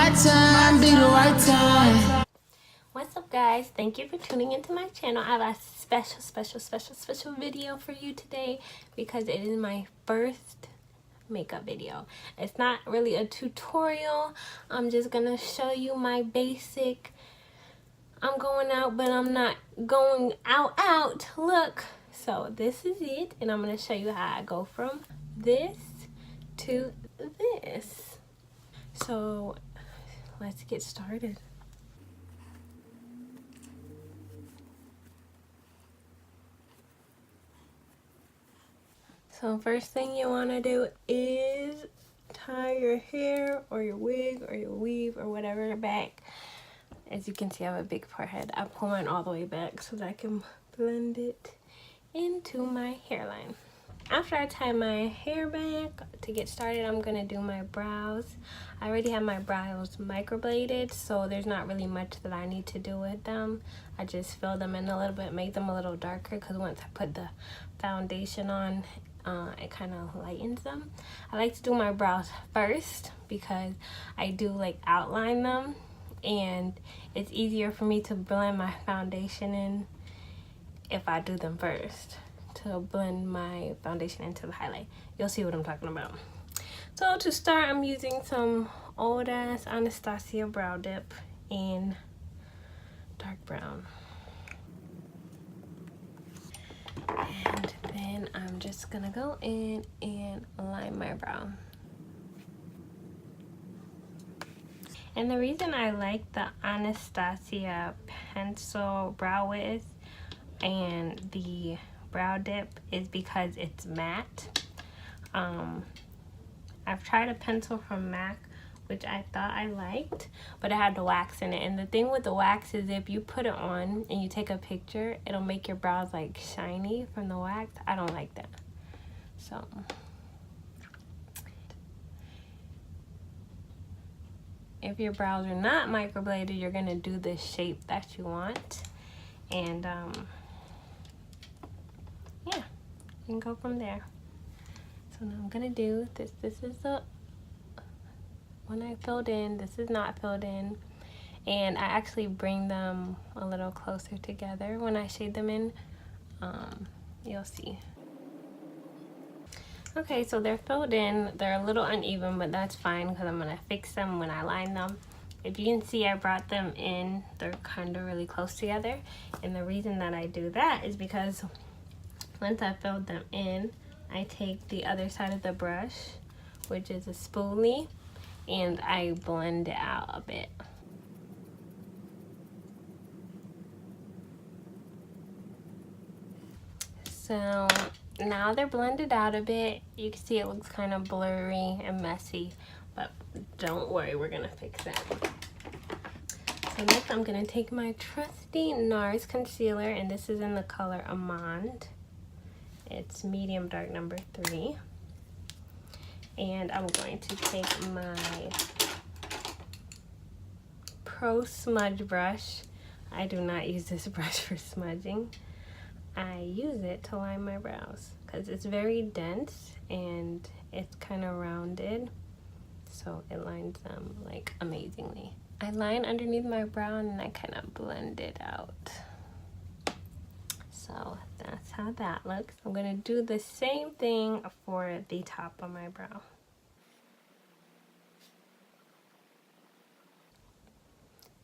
right time, be the right time. What's up, guys? Thank you for tuning into my channel. I have a special video for you today because it is my first makeup video. It's not really a tutorial. I'm just gonna show you my basic. I'm going out, but I'm not going out look. So this is it, and I'm gonna show you how I go from this to this. So let's get started. So first thing you want to do is tie your hair or your wig or your weave or whatever back. As you can see, I have a big forehead. I pull mine all the way back so that I can blend it into my hairline. After I tie my hair back, to get started, I'm going to do my brows. I already have my brows microbladed, so there's not really much that I need to do with them. I just fill them in a little bit, make them a little darker, because once I put the foundation on, it kind of lightens them. I like to do my brows first because I do like outline them, and it's easier for me to blend my foundation in if I do them first, to blend my foundation into the highlight. You'll see what I'm talking about. So to start, I'm using some old ass Anastasia brow dip in dark brown. And then I'm just gonna go in and line my brow. And the reason I like the Anastasia pencil brow wiz and the brow dip is because it's matte. I've tried a pencil from MAC, which I thought I liked, but it had the wax in it. And the thing with the wax is if you put it on and you take a picture, it'll make your brows like shiny from the wax. I don't like that. So if your brows are not microbladed, you're gonna do the shape that you want. And yeah, you can go from there. So now I'm gonna do this. This is the one I filled in. This is not filled in. And I actually bring them a little closer together when I shade them in. You'll see. Okay, so they're filled in. They're a little uneven, but that's fine because I'm gonna fix them when I line them. If you can see, I brought them in. They're kind of really close together. And the reason that I do that is because once I filled them in, I take the other side of the brush, which is a spoolie, and I blend it out a bit. So now they're blended out a bit. You can see it looks kind of blurry and messy, but don't worry, we're gonna fix that. So next I'm gonna take my trusty NARS concealer, and this is in the color Almond. It's medium dark number 3. And I'm going to take my Pro Smudge brush. I do not use this brush for smudging. I use it to line my brows because it's very dense and it's kind of rounded, so it lines them like amazingly. I line underneath my brow and I kind of blend it out. So that's how that looks. I'm gonna do the same thing for the top of my brow.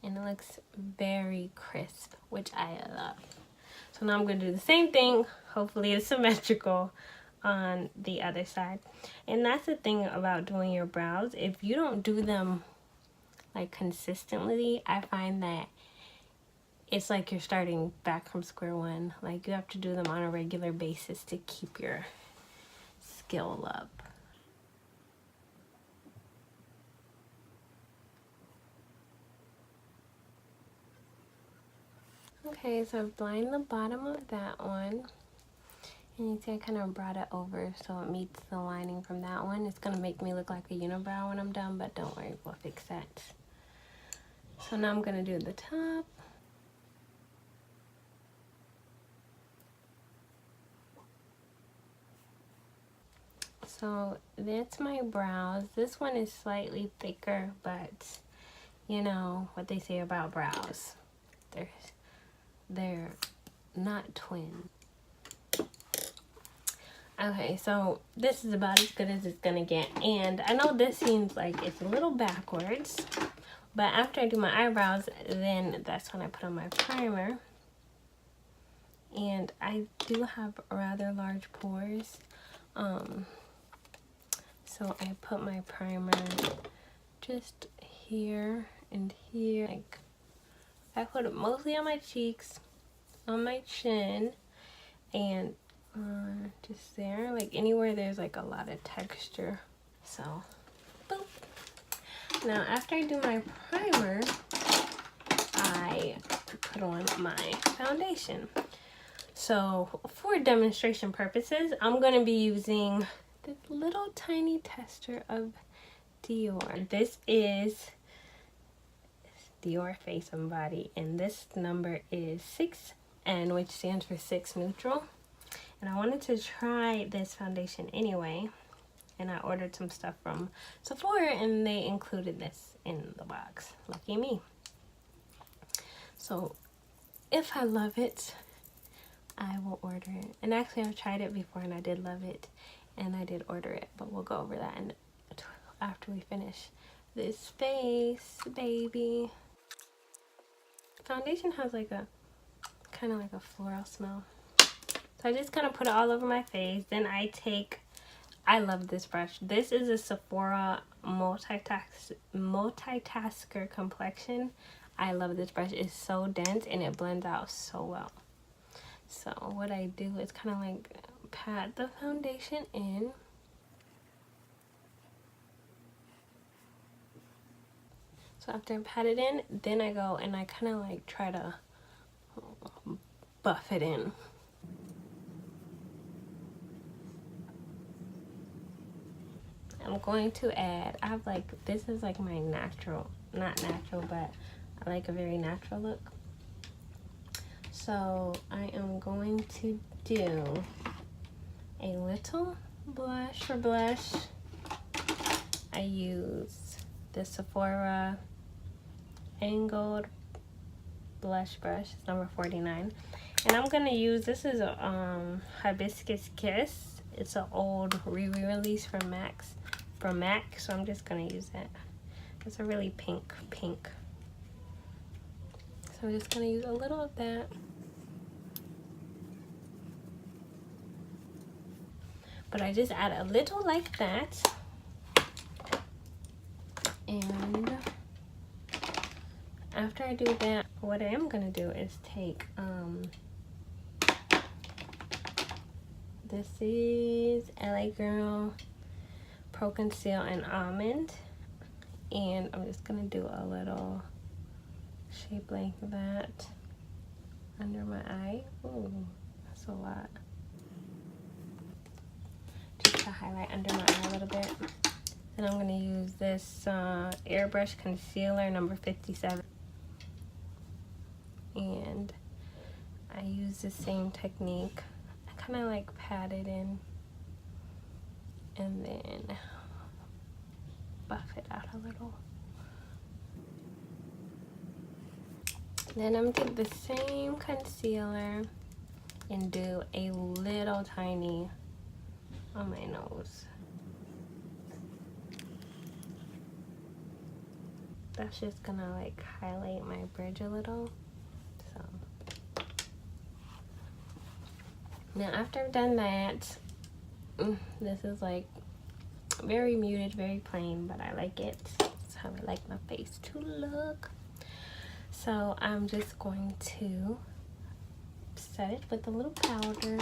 And it looks very crisp, which I love. So now I'm gonna do the same thing. Hopefully it's symmetrical on the other side. And that's the thing about doing your brows. If you don't do them like consistently, I find that it's like you're starting back from square one. Like you have to do them on a regular basis to keep your skill up. Okay, so I've lined the bottom of that one. And you see I kind of brought it over so it meets the lining from that one. It's going to make me look like a unibrow when I'm done, but don't worry, we'll fix that. So now I'm going to do the top. So that's my brows. This one is slightly thicker, but you know what they say about brows. They're not twins. Okay, so this is about as good as it's gonna get. And I know this seems like it's a little backwards, but after I do my eyebrows, then that's when I put on my primer. And I do have rather large pores. So I put my primer just here and here. Like, I put it mostly on my cheeks, on my chin, and just there, like anywhere there's like a lot of texture. So, boop. Now after I do my primer, I put on my foundation. So for demonstration purposes, I'm going to be using this little tiny tester of Dior. This is Dior Face and Body, and this number is 6N, which stands for 6 Neutral. And I wanted to try this foundation anyway, and I ordered some stuff from Sephora, and they included this in the box. Lucky me. So if I love it, I will order it. And actually I've tried it before and I did love it, and I did order it, but we'll go over that after we finish this face, baby. Foundation has like a kind of like a floral smell. So I just kind of put it all over my face. Then I love this brush. This is a Sephora multitasker complexion. I love this brush. It's so dense and it blends out so well. So what I do is kind of like pat the foundation in. So after I pat it in, then I go and I kind of like try to buff it in. I'm going to add, I have like, this is like my natural, not natural, but I like a very natural look. So I am going to do a little blush for blush. I use the Sephora angled blush brush, it's number 49. And I'm gonna use, this is a Hibiscus Kiss. It's an old re-release from MAC, so I'm just gonna use that. It's a really pink. So I'm just gonna use a little of that. But I just add a little like that. And after I do that, what I am gonna do is take, this is LA Girl Pro Conceal and Almond. And I'm just gonna do a little shape like that under my eye. Ooh, that's a lot. Just to highlight under my eye a little bit. And I'm gonna use this airbrush concealer number 57. And I use the same technique. I kind of like pat it in and then buff it out a little. Then I'm gonna do the same concealer and do a little tiny on my nose. That's just gonna like highlight my bridge a little. So now after I've done that, this is like very muted, very plain, but I like it. That's how I like my face to look. So I'm just going to set it with a little powder.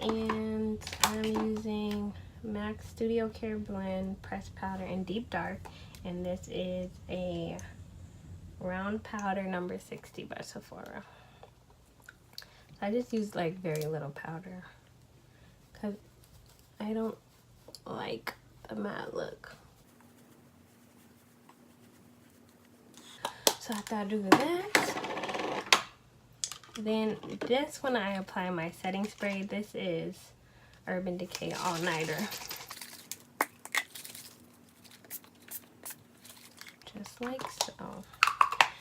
And I'm using MAC Studio Careblend Pressed Powder in Deep Dark. And this is a round powder number 60 by Sephora. So I just use like very little powder because I don't like the matte look. So after I do that, then this when I apply my setting spray, this is Urban Decay All Nighter. like so.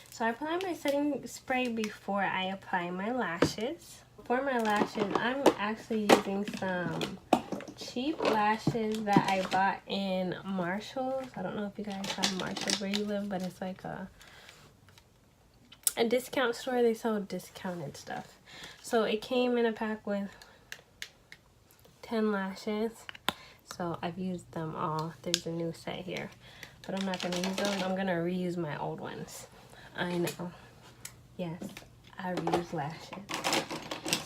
So I apply my setting spray before I apply my lashes. For my lashes, I'm actually using some cheap lashes that I bought in Marshall's. I don't know if you guys have Marshall's where you live, but it's like a discount store. They sell discounted stuff. So it came in a pack with 10 lashes. So I've used them all. There's a new set here, but I'm not going to use those. I'm going to reuse my old ones. I know. Yes, I reuse lashes.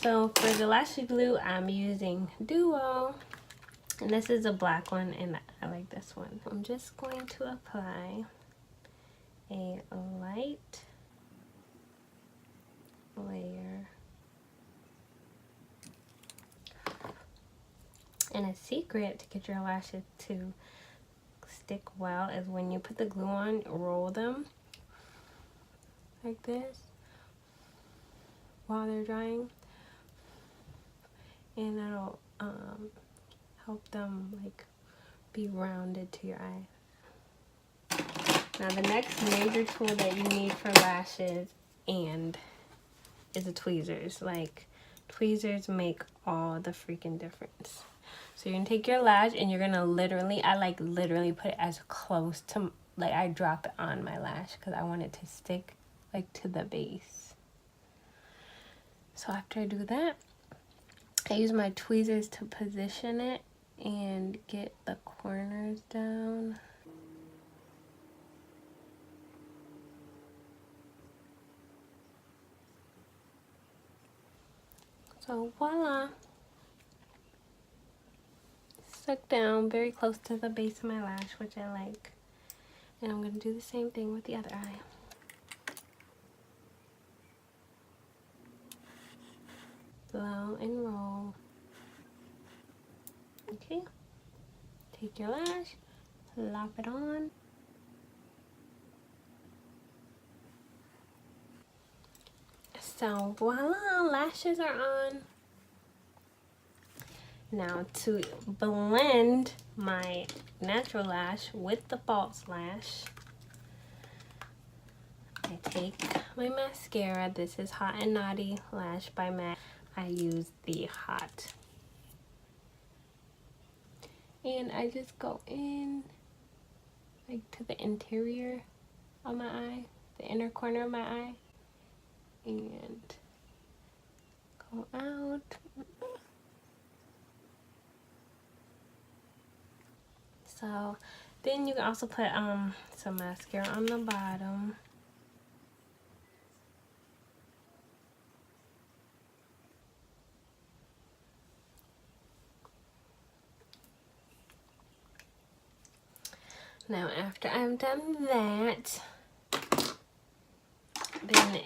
So for the lash glue, I'm using Duo. And this is a black one, and I like this one. I'm just going to apply a light layer. And a secret to get your lashes to stick well is when you put the glue on, roll them like this while they're drying, and that'll help them like be rounded to your eye. Now the next major tool that you need for lashes is the tweezers. Like, tweezers make all the freaking difference. So you're gonna take your lash and you're gonna literally, I like literally put it as close to, like I drop it on my lash because I want it to stick like to the base. So after I do that, I use my tweezers to position it and get the corners down. So voila, stuck down very close to the base of my lash, which I like. And I'm gonna do the same thing with the other eye. Blow and roll. Okay, take your lash, lop it on. So voila, lashes are on. Now to blend my natural lash with the false lash, I take my mascara. This is Hot and Naughty Lash by MAC. I use the Hot. And I just go in like to the interior of my eye, the inner corner of my eye, and go out. So then you can also put some mascara on the bottom. Now after I've done that, then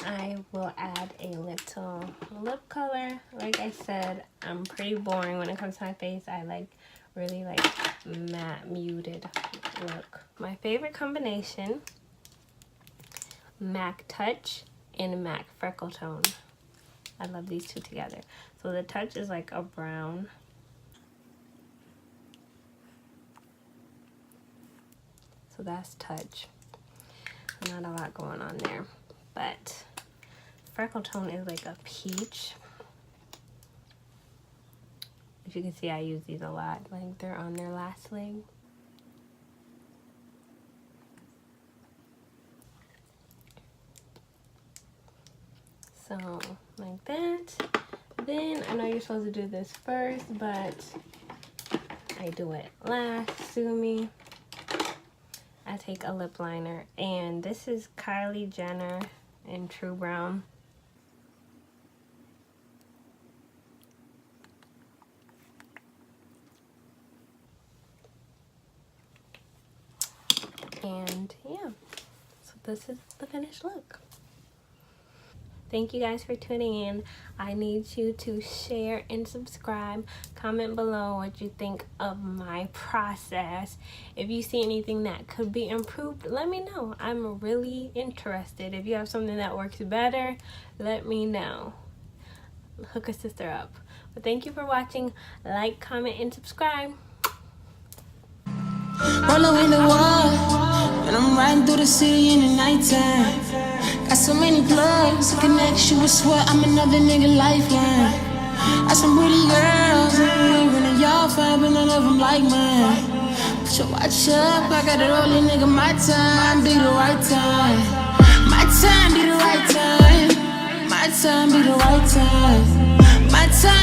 I will add a little lip color. Like I said, I'm pretty boring when it comes to my face. I like really like matte muted look. My favorite combination, MAC Touch and MAC Freckle Tone. I love these two together. So the Touch is like a brown. So that's Touch. Not a lot going on there. But Freckle Tone is like a peach. As you can see, I use these a lot. Like, they're on their last leg. So, like that. Then, I know you're supposed to do this first, but I do it last. Sue me. I take a lip liner, and this is Kylie Jenner in True Brown. And yeah, so this is the finished look. Thank you guys for tuning in. I need you to share and subscribe. Comment below what you think of my process. If you see anything that could be improved, let me know. I'm really interested. If you have something that works better, let me know. Hook a sister up. But thank you for watching. Like, comment, and subscribe. Rolling in the wall, and I'm right riding through the city in the nighttime. Got so many plugs, a connection with sweat, I'm another nigga lifeline. Got some pretty girls, and y'all fine, but none of them like mine. Put your watch up, I got it all in, nigga, my time, be the right time. My time, be the right time. My time, be the right time. My time.